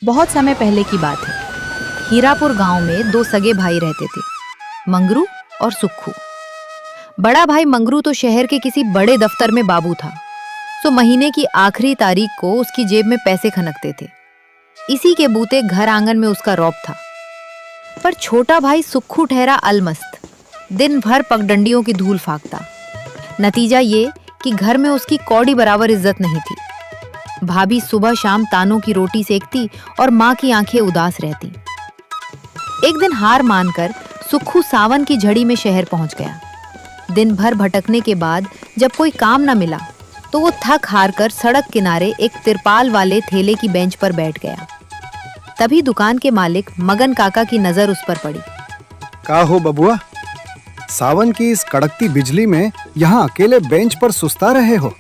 बहुत समय पहले की बात है। हीरापुर गांव में दो सगे भाई रहते थे, मंगरू और सुक्खू। बड़ा भाई मंगरू तो शहर के किसी बड़े दफ्तर में बाबू था, तो महीने की आखिरी तारीख को उसकी जेब में पैसे खनकते थे। इसी के बूते घर आंगन में उसका रौब था। पर छोटा भाई सुक्खू ठहरा अलमस्त, दिन भर पगडंडियों की धूल फाकता। नतीजा ये कि घर में उसकी कौड़ी बराबर इज्जत नहीं थी। भाभी सुबह शाम तानों की रोटी सेकती और माँ की आंखें उदास रहती। एक दिन हार मानकर सुक्खू सावन की झड़ी में शहर पहुंच गया। दिन भर भटकने के बाद जब कोई काम न मिला तो वो थक हार कर सड़क किनारे एक तिरपाल वाले ठेले की बेंच पर बैठ गया। तभी दुकान के मालिक मगन काका की नजर उस पर पड़ी। का हो बबुआ, सावन की इस कड़कती बिजली में यहाँ अकेले बेंच पर सुस्ता रहे हो?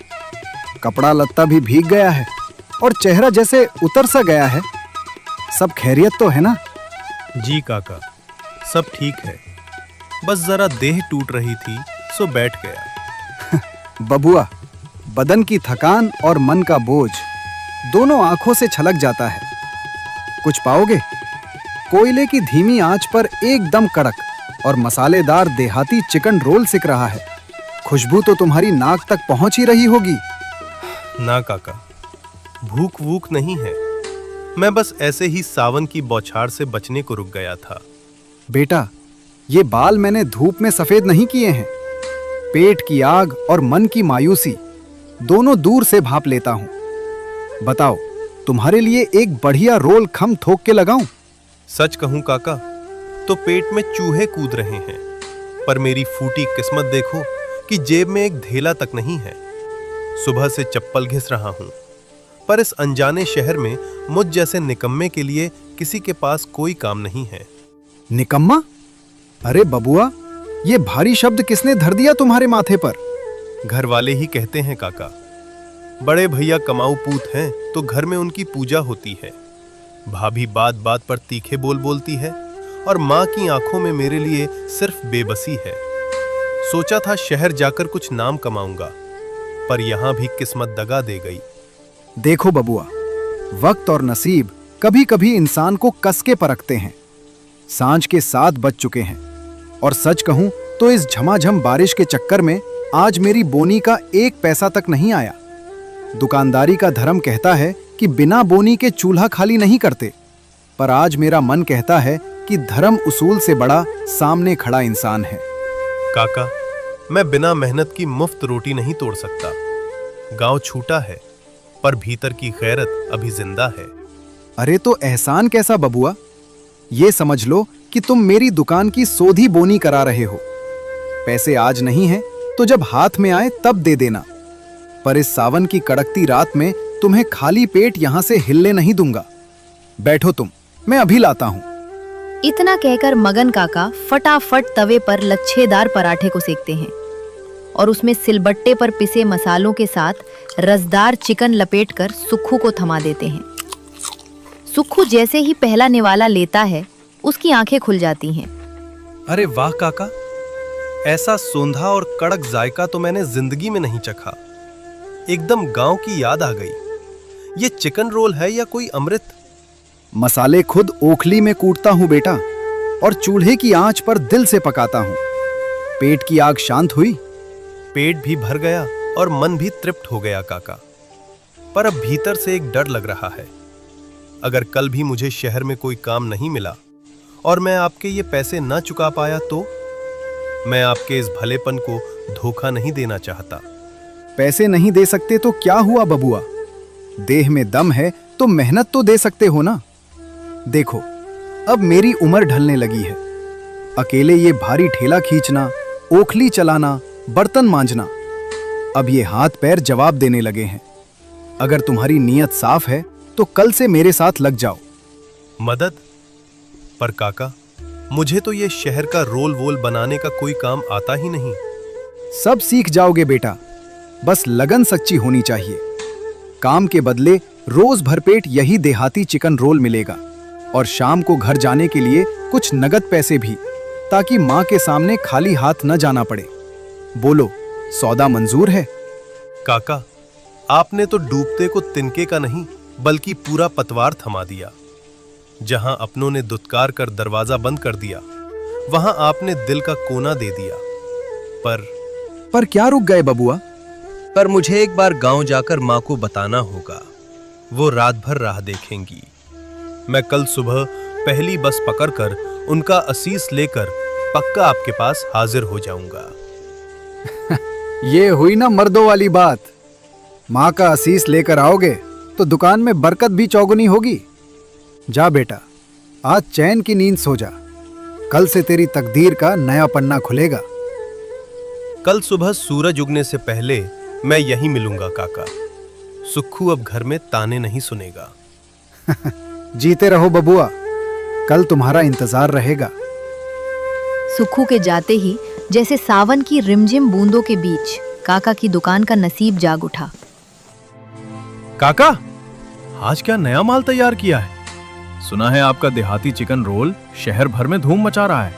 कपड़ा लत्ता भी भीग गया है और चेहरा जैसे उतर सा गया है। सब खैरियत तो है ना? जी काका, सब ठीक है, बस जरा देह टूट रही थी सो बैठ गया। बबुआ, बदन की थकान और मन का बोझ दोनों आंखों से छलक जाता है। कुछ पाओगे? कोयले की धीमी आंच पर एकदम कड़क और मसालेदार देहाती चिकन रोल सिक रहा है। खुशबू तो तुम्हारी नाक तक पहुंच ही रही होगी। ना काका, भूख वूख नहीं है, मैं बस ऐसे ही सावन की बौछार से बचने को रुक गया था। बेटा, ये बाल मैंने धूप में सफेद नहीं किए हैं। पेट की आग और मन की मायूसी दोनों दूर से भांप लेता हूं। बताओ, तुम्हारे लिए एक बढ़िया रोल खम थोक के लगाऊं? सच कहूं काका, तो पेट में चूहे कूद रहे हैं, पर मेरी फूटी किस्मत देखो कि जेब में एक धेला तक नहीं है। सुबह से चप्पल घिस रहा हूं, पर इस अनजाने शहर में मुझ जैसे निकम्मे के लिए किसी के पास कोई काम नहीं है। निकम्मा? अरे बबुआ, ये भारी शब्द किसने धर दिया तुम्हारे माथे पर? घर वाले ही कहते हैं काका। बड़े भैया कमाऊ पूत हैं तो घर में उनकी पूजा होती है। भाभी बात बात पर तीखे बोल बोलती है और माँ की आंखों में मेरे लिए सिर्फ बेबसी है। सोचा था शहर जाकर कुछ नाम कमाऊंगा, पर यहां भी किस्मत दगा दे गई। देखो बबुआ, वक्त और नसीब कभी कभी इंसान को कस के परखते हैं। सांझ के 7 बज चुके हैं और सच कहूं तो इस झमाझम बारिश के चक्कर में आज मेरी बोनी का 1 पैसा तक नहीं आया। दुकानदारी का धर्म कहता है कि बिना बोनी के चूल्हा खाली नहीं करते, पर आज मेरा मन कहता है कि धर्म उसूल से बड़ा सामने खड़ा इंसान है। काका, मैं बिना मेहनत की मुफ्त रोटी नहीं तोड़ सकता। गांव छूटा है, पर भीतर की गैरत अभी जिंदा है। अरे तो एहसान कैसा बबुआ? ये समझ लो कि तुम मेरी दुकान की सोधी बोनी करा रहे हो। पैसे आज नहीं हैं तो जब हाथ में आए तब दे देना, पर इस सावन की कड़कती रात में तुम्हें खाली पेट यहां से हिलने नहीं दूंगा। बैठो तुम, मैं अभी लाता हूं। इतना कहकर मगन काका फटाफट तवे पर लच्छेदार पराठे को सेकते हैं और उसमें सिलबट्टे पर पिसे मसालों के साथ रसदार चिकन लपेटकर सुक्खू को थमा देते हैं। सुक्खू जैसे ही पहला निवाला लेता है, उसकी आंखें खुल जाती हैं। अरे वाह काका, ऐसा सोंधा और कड़क जायका तो मैंने जिंदगी में नहीं चखा। एकदम गांव की याद आ गई। ये चिकन रोल है या कोई अमृत? मसाले खुद ओखली में कूटता हूं बेटा, और चूल्हे की आंच पर दिल से पकाता हूं। पेट की आग शांत हुई? पेट भी भर गया और मन भी तृप्त हो गया काका, पर अब भीतर से एक डर लग रहा है। अगर कल भी मुझे शहर में कोई काम नहीं मिला और मैं आपके ये पैसे न चुका पाया तो? मैं आपके इस भलेपन को धोखा नहीं देना चाहता। पैसे नहीं दे सकते तो क्या हुआ बबुआ? देह में दम है तो मेहनत तो दे सकते हो ना। देखो, अब मेरी उम्र ढलने लगी है। अकेले ये भारी ठेला खींचना, ओखली चलाना, बर्तन मांजना, अब ये हाथ पैर जवाब देने लगे हैं। अगर तुम्हारी नीयत साफ है तो कल से मेरे साथ लग जाओ। मदद? पर काका, मुझे तो ये शहर का रोल वोल बनाने का कोई काम आता ही नहीं। सब सीख जाओगे बेटा, बस लगन सच्ची होनी चाहिए। काम के बदले रोज भरपेट यही देहाती चिकन रोल मिलेगा और शाम को घर जाने के लिए कुछ नगद पैसे भी, ताकि माँ के सामने खाली हाथ न जाना पड़े। बोलो, सौदा मंजूर है? काका, आपने तो डूबते को तिनके का नहीं बल्कि पूरा पतवार थमा दिया। जहां अपनों ने दुत्कार कर दरवाजा बंद कर दिया, वहां आपने दिल का कोना दे दिया। पर क्या रुक गए बबुआ? पर मुझे एक बार गांव जाकर माँ को बताना होगा। वो रात भर राह देखेंगी। मैं कल सुबह पहली बस पकड़कर उनका असीस लेकर पक्का आपके पास हाजिर हो जाऊंगा। ये हुई ना मर्दों वाली बात। माँ का असीस लेकर आओगे तो दुकान में बरकत भी चौगुनी होगी। जा बेटा, आज चैन की नींद सो जा। कल से तेरी तकदीर का नया पन्ना खुलेगा। कल सुबह सूरज उगने से पहले मैं यहीं मिलूंगा काका। सुक्खू अब घर में ताने नहीं सुनेगा। जीते रहो बबुआ, कल तुम्हारा इंतजार रहेगा। सुक्खू के जाते ही जैसे सावन की रिमझिम बूंदों के बीच काका की दुकान का नसीब जाग उठा। काका, आज क्या नया माल तैयार किया है? सुना है आपका देहाती चिकन रोल शहर भर में धूम मचा रहा है।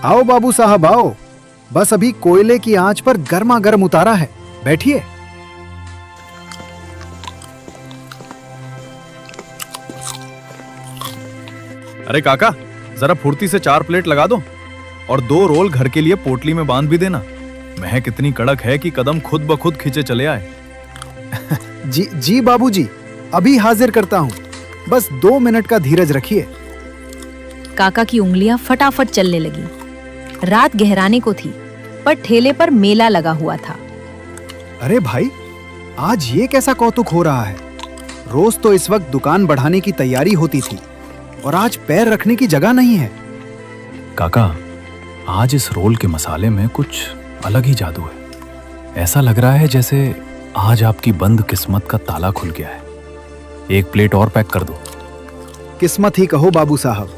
आओ बाबू साहब आओ, बस अभी कोयले की आंच पर गर्मा गर्म उतारा है। बैठिए। अरे काका, जरा फुर्ती से 4 प्लेट लगा दो और 2 रोल घर के लिए पोटली में बांध भी देना। महक इतनी कड़क है कि कदम खुद ब खुद खींचे चले आए। जी बाबूजी, अभी हाजिर करता हूँ। बस 2 मिनट का धीरज रखिए। काका की उंगलियां फटाफट चलने लगी। रात गहराने को थी, पर ठेले पर मेला लगा हुआ था। अरे भाई, आज ये कैसा कौतुक हो रहा है? रोज तो इस वक्त दुकान बढ़ाने की तैयारी होती थी और आज पैर रखने की जगह नहीं है। काका, आज इस रोल के मसाले में कुछ अलग ही जादू है। ऐसा लग रहा है जैसे आज आपकी बंद किस्मत का ताला खुल गया है। 1 प्लेट और पैक कर दो। किस्मत ही कहो बाबू साहब।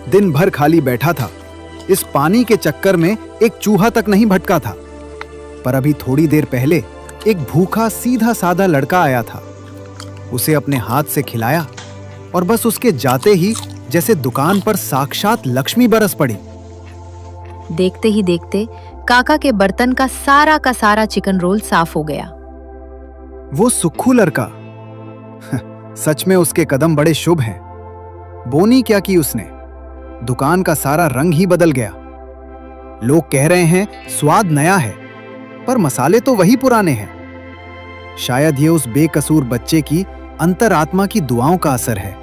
दिन भर खाली बैठा था। इस पानी के चक्कर में एक चूहा तक नहीं भटका था। पर अभी थोड़ी देर पहले एक भूखा सीधा साधा लड़का आया था। उसे अपने हाथ से खिलाया और बस उसके जाते ही जैसे दुकान पर साक्षात लक्ष्मी बरस पड़ी। देखते ही देखते काका के बर्तन का सारा चिकन रोल साफ हो गया। वो सुक्खू लड़का, सच में उसके कदम बड़े शुभ हैं। बोनी क्या की उसने, दुकान का सारा रंग ही बदल गया। लोग कह रहे हैं स्वाद नया है, पर मसाले तो वही पुराने हैं। शायद ये उस बेकसूर बच्चे की अंतरात्मा की दुआओं का असर है।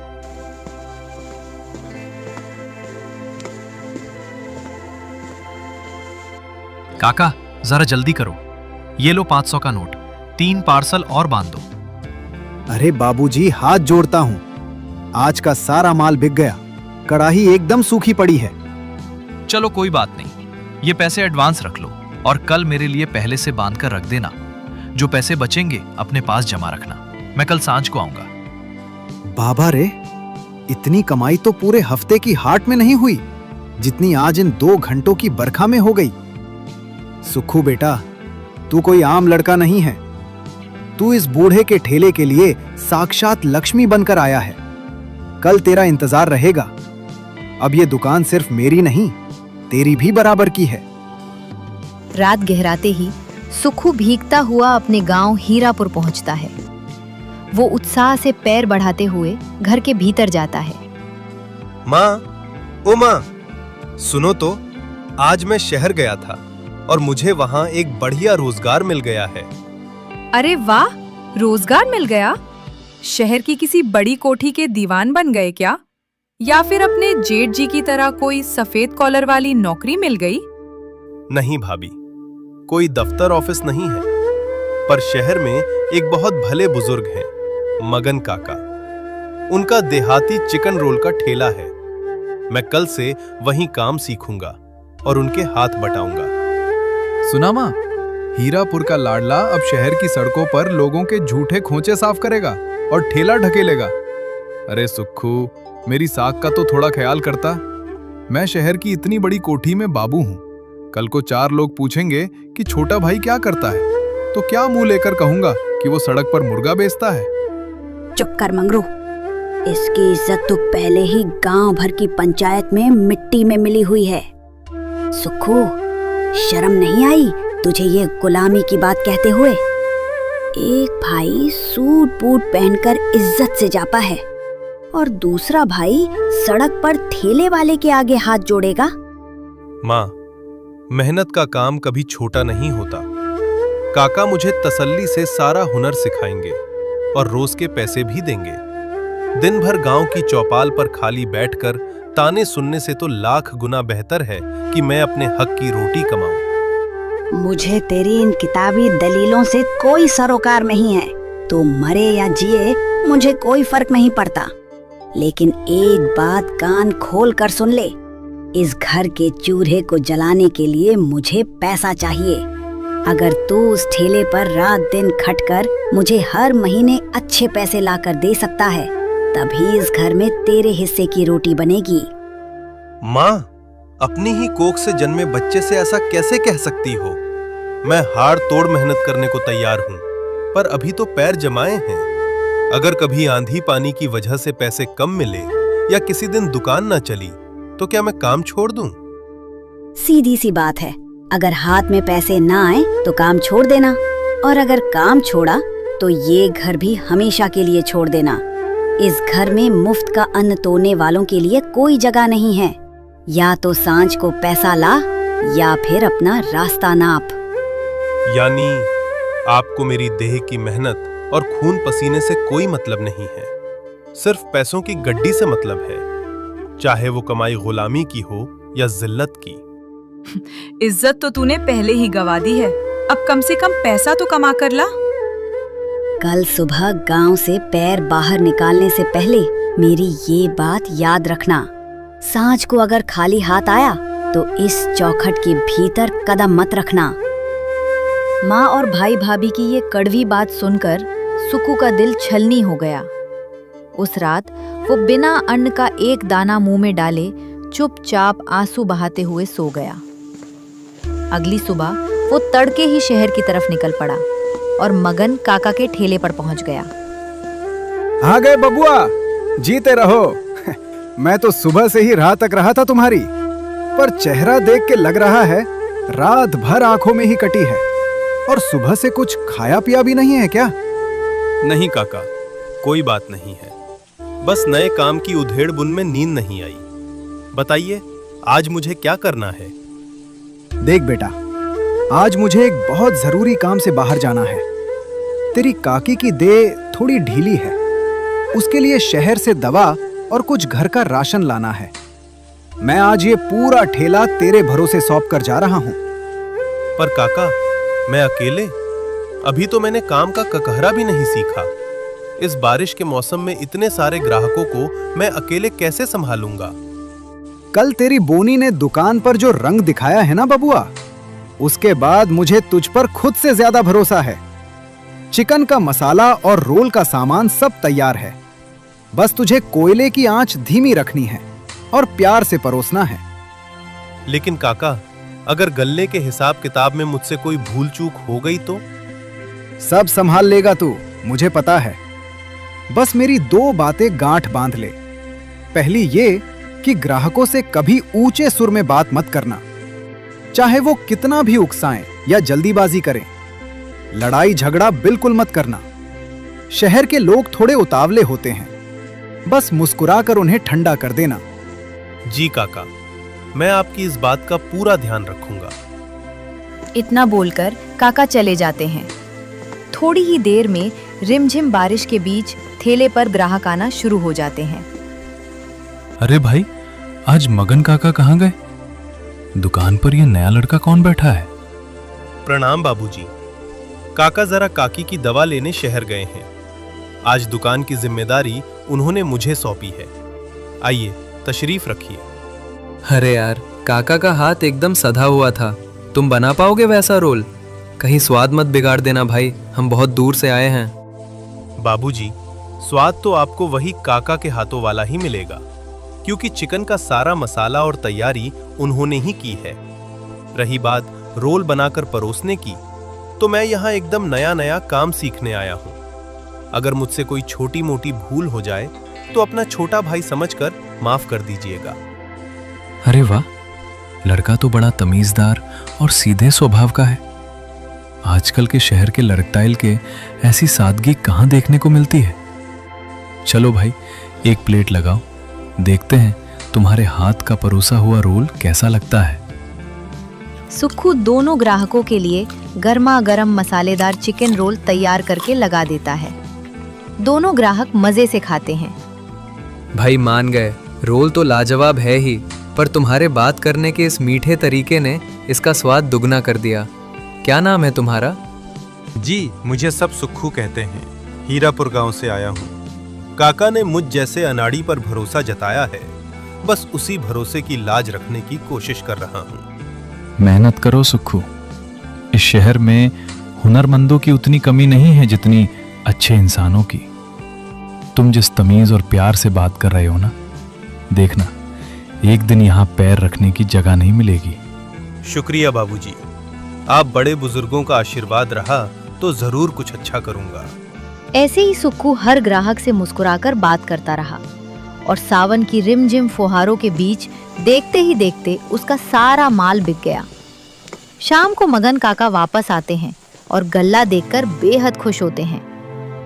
काका, जरा जल्दी करो। ये लो 500 का नोट। 3 पार्सल और बांध दो। अरे बाबूजी, हाथ जोड़ता हूं। आज का सारा माल बिक गया। कड़ाही एकदम सूखी पड़ी है। चलो कोई बात नहीं, ये पैसे एडवांस रख लो और कल मेरे लिए पहले से बांध कर रख देना। जो पैसे बचेंगे अपने पास जमा रखना। मैं कल सांझ को आऊंगा। बाबा रे, इतनी कमाई तो पूरे हफ्ते की हाट में नहीं हुई जितनी आज इन 2 घंटों की बरखा में हो गई। सुक्खू बेटा, तू कोई आम लड़का नहीं है। तू इस बूढ़े के ठेले के लिए साक्षात लक्ष्मी बनकर आया है। कल तेरा इंतजार रहेगा। अब ये दुकान सिर्फ मेरी नहीं, तेरी भी बराबर की है। रात गहराते ही सुक्खू भीगता हुआ अपने गांव हीरापुर पहुंचता है। वो उत्साह से पैर बढ़ाते हुए घर के भीतर जाता है। माँ, ओ माँ, सुनो तो, आज मैं शहर गया था और मुझे वहाँ एक बढ़िया रोजगार मिल गया है। अरे वाह, रोजगार मिल गया? शहर की किसी बड़ी कोठी के दीवान बन गए क्या? या फिर अपने जेठ जी की तरह कोई सफेद कॉलर वाली नौकरी मिल गई? नहीं भाभी, कोई दफ्तर ऑफिस नहीं है, पर शहर में एक बहुत भले बुजुर्ग हैं, मगन काका। उनका देहाती चिकन रोल का ठेला है। मैं कल से वहीं काम सीखूंगा और उनके हाथ बटाऊंगा। सुना माँ, हीरापुर का लाडला अब शहर की सड़कों पर लोगों के झूठे खोचे साफ करेगा और ठेला ढकेलेगा। अरे सुक्खू, मेरी साख का तो थोड़ा ख्याल करता। मैं शहर की इतनी बड़ी कोठी में बाबू हूँ। कल को 4 लोग पूछेंगे कि छोटा भाई क्या करता है, तो क्या मुंह लेकर कहूंगा कि वो सड़क पर मुर्गा बेचता है? चुप कर मंगरू। इसकी इज्जत तो पहले ही गांव भर की पंचायत में मिट्टी में मिली हुई है। सुक्खू, शर्म नहीं आई तुझे ये गुलामी की बात कहते हुए? एक भाई सूट बूट पहनकर इज्जत से जाता है और दूसरा भाई सड़क पर ठेले वाले के आगे हाथ जोड़ेगा। माँ, मेहनत का काम कभी छोटा नहीं होता। काका मुझे तसल्ली से सारा हुनर सिखाएंगे और रोज के पैसे भी देंगे। दिन भर गांव की चौपाल पर खाली बैठकर ताने सुनने से तो लाख गुना बेहतर है कि मैं अपने हक की रोटी कमाऊं। मुझे तेरी इन किताबी दलीलों से कोई सरोकार नहीं है। तू मरे या जिए मुझे कोई फर्क नहीं पड़ता। लेकिन एक बात कान खोल कर सुन ले, इस घर के चूल्हे को जलाने के लिए मुझे पैसा चाहिए। अगर तू उस ठेले पर रात दिन खटकर मुझे हर महीने अच्छे पैसे लाकर दे सकता है, तभी इस घर में तेरे हिस्से की रोटी बनेगी। माँ, अपनी ही कोख से जन्मे बच्चे से ऐसा कैसे कह सकती हो? मैं हाड़ तोड़ मेहनत करने को तैयार हूँ, पर अभी तो पैर जमाए हैं। अगर कभी आंधी पानी की वजह से पैसे कम मिले या किसी दिन दुकान ना चली तो क्या मैं काम छोड़ दूं? सीधी सी बात है, अगर हाथ में पैसे ना आए तो काम छोड़ देना, और अगर काम छोड़ा तो ये घर भी हमेशा के लिए छोड़ देना। इस घर में मुफ्त का अन्न तोड़ने वालों के लिए कोई जगह नहीं है। या तो सांझ को पैसा ला या फिर अपना रास्ता नाप। यानी आपको मेरी देह की मेहनत और खून पसीने से कोई मतलब नहीं है, सिर्फ पैसों की गड्डी से मतलब है, चाहे वो कमाई गुलामी की हो या जिल्लत की। इज्जत तो तूने पहले ही गवा दी है, अब कम से कम पैसा तो कमा कर ला। कल सुबह गांव से पैर बाहर निकालने से पहले मेरी ये बात याद रखना। सांझ को अगर खाली हाथ आया तो इस चौखट के भीतर कदम मत रखना। माँ और भाई भाभी की ये कड़वी बात सुनकर सुक्कू का दिल छलनी हो गया। उस रात वो बिना अन्न का एक दाना मुंह में डाले चुपचाप आंसू बहाते हुए सो गया। अगली सुबह वो तड़के ही शहर की तरफ निकल पड़ा और मगन काका के ठेले पर पहुंच गया। आ गए बबुआ, जीते रहो। मैं तो सुबह से ही राह तक रहा था तुम्हारी, पर चेहरा देख के लग रहा है रात भर आंखों में ही कटी है। और सुबह से कुछ खाया पिया भी नहीं है क्या? नहीं काका, कोई बात नहीं है, बस नए काम की उधेड़ बुन में नींद नहीं आई। बताइए, आज मुझे क्या करना है? देख बेटा, आज मुझे एक बहुत जरूरी काम से बाहर जाना है। तेरी काकी की देह थोड़ी ढीली है, उसके लिए शहर से दवा और कुछ घर का राशन लाना है। मैं आज ये पूरा ठेला तेरे भरोसे सौंप कर जा रहा हूं। पर काका, मैं अकेले? अभी तो मैंने काम का ककहरा भी नहीं सीखा। इस बारिश के मौसम में इतने सारे ग्राहकों को मैं अकेले कैसे संभालूंगा? कल तेरी बोनी ने दुकान पर जो रंग दिखाया है ना बबुआ, उसके बाद मुझे तुझ पर खुद से ज्यादा भरोसा है। चिकन का मसाला और रोल का सामान सब तैयार है, बस तुझे कोयले की आंच धीमी रखनी है और प्यार से परोसना है। लेकिन काका, अगर गल्ले के हिसाब किताब में मुझसे कोई भूल चूक हो गई तो? सब संभाल लेगा तू, मुझे पता है। बस मेरी दो बातें गांठ बांध ले। पहली ये कि ग्राहकों से कभी ऊंचे सुर में बात मत करना, चाहे वो कितना भी उकसाएं या जल्दीबाजी करें। लड़ाई झगड़ा बिल्कुल मत करना। शहर के लोग थोड़े उतावले होते हैं, बस मुस्कुराकर उन्हें ठंडा कर देना। जी काका, मैं आपकी इस बात का पूरा ध्यान रखूंगा। इतना बोलकर काका चले जाते हैं। थोड़ी ही देर में रिमझिम बारिश के बीच ठेले पर ग्राहक आना शुरू हो जाते हैं। अरे भाई, आज मगन काका कहाँ गए? दुकान पर ये नया लड़का कौन बैठा है? प्रणाम बाबूजी। काका जरा काकी की दवा लेने शहर गए हैं। आज दुकान की जिम्मेदारी उन्होंने मुझे सौंपी है। आइए, तशरीफ रखिए। अरे यार, काका का हाथ एकदम सधा हुआ था। तुम बना पाओगे वैसा रोल? कहीं स्वाद मत बिगाड़ देना भाई, हम बहुत दूर से आए हैं। बाबूजी, स्वाद तो आपको वही काका के हाथों वाला ही मिलेगा, क्योंकि चिकन का सारा मसाला और तैयारी उन्होंने ही की है। रही बात रोल बनाकर परोसने की, तो मैं यहाँ एकदम नया नया काम सीखने आया हूँ। अगर मुझसे कोई छोटी मोटी भूल हो जाए तो अपना छोटा भाई समझकर माफ कर दीजिएगा। अरे वाह, लड़का तो बड़ा तमीजदार और सीधे स्वभाव का है। आजकल के शहर के लड़कटाइल के ऐसी सादगी कहाँ देखने को मिलती है। चलो भाई, एक प्लेट लगाओ, देखते हैं तुम्हारे हाथ का परोसा हुआ रोल कैसा लगता है। सुक्खू दोनों ग्राहकों के लिए गर्मा गर्म मसालेदार चिकन रोल तैयार करके लगा देता है। दोनों ग्राहक मजे से खाते हैं। भाई मान गए, रोल तो लाजवाब है ही, पर तुम्हारे बात करने के इस मीठे तरीके ने इसका स्वाद दुगना कर दिया। क्या नाम है तुम्हारा? जी, मुझे सब सुक्खू कहते हैं। हीरापुर गांव से आया हूँ। काका ने मुझ जैसे अनाड़ी पर भरोसा जताया है, बस उसी भरोसे की लाज रखने की कोशिश कर रहा हूँ। मेहनत करो सुक्खू, इस शहर में हुनरमंदों की उतनी कमी नहीं है जितनी अच्छे इंसानों की। तुम जिस तमीज और प्यार से बात कर रहे हो ना, देखना एक दिन यहाँ पैर रखने की जगह नहीं मिलेगी। शुक्रिया बाबूजी, आप बड़े बुजुर्गों का आशीर्वाद रहा तो जरूर कुछ अच्छा करूंगा। ऐसे ही सुक्खू हर ग्राहक से मुस्कुराकर बात करता रहा और सावन की रिमझिम फुहारों के बीच देखते ही देखते उसका सारा माल बिक गया। शाम को मगन काका वापस आते हैं और गल्ला देखकर बेहद खुश होते हैं।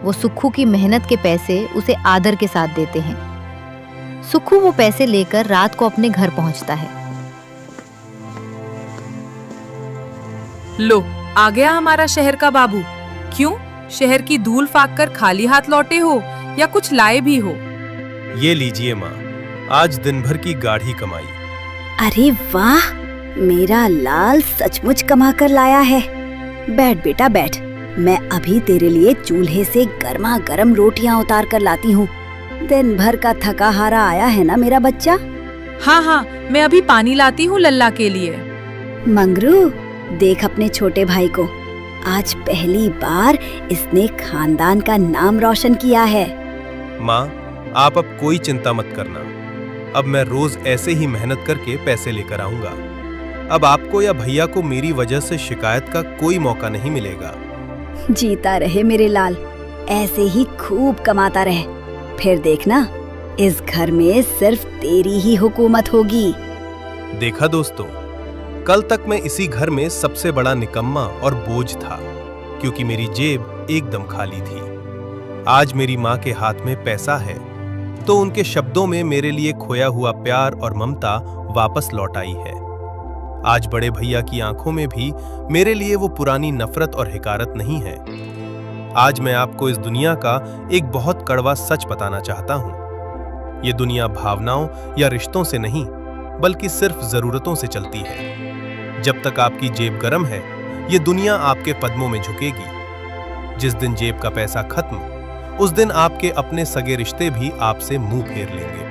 वो सुक्खू की मेहनत के पैसे उसे आदर के साथ देते हैं। सुक्खू वो पैसे लेकर रात को अपने घर पहुंचता है। लो, आ गया हमारा शहर का बाबू। क्यों, शहर की धूल फाक कर खाली हाथ लौटे हो या कुछ लाए भी हो? ये लीजिए माँ, आज दिन भर की गाढ़ी कमाई। अरे वाह, मेरा लाल सचमुच कमा कर लाया है। बैठ बेटा बैठ, मैं अभी तेरे लिए चूल्हे से गर्मा गर्म रोटियां उतार कर लाती हूँ। दिन भर का थका हारा आया है ना मेरा बच्चा? हाँ हाँ, मैं अभी पानी लाती हूँ लल्ला के लिए। मंगरू, देख अपने छोटे भाई को, आज पहली बार इसने खानदान का नाम रोशन किया है। माँ, आप अब कोई चिंता मत करना। अब मैं रोज ऐसे ही मेहनत करके पैसे लेकर आऊंगा। अब आपको या भैया को मेरी वजह से शिकायत का कोई मौका नहीं मिलेगा। जीता रहे मेरे लाल, ऐसे ही खूब कमाता रहे। फिर देखना, इस घर में सिर्फ तेरी ही हुकूमत होगी। देखा दोस्तों, कल तक मैं इसी घर में सबसे बड़ा निकम्मा और बोझ था, क्योंकि मेरी जेब एकदम खाली थी। आज मेरी माँ के हाथ में पैसा है, तो उनके शब्दों में मेरे लिए खोया हुआ प्यार और ममता वापस लौट आई है। आज बड़े भैया की आंखों में भी मेरे लिए वो पुरानी नफरत और हिकारत नहीं है। आज मैं आपको इस दुनिया का एक बहुत कड़वा सच बताना चाहता हूं। ये दुनिया भावनाओं या रिश्तों से नहीं, बल्कि सिर्फ जरूरतों से चलती है। जब तक आपकी जेब गर्म है, ये दुनिया आपके कदमों में झुकेगी। जिस दिन जेब का पैसा खत्म, उस दिन आपके अपने सगे रिश्ते भी आपसे मुंह फेर लेंगे।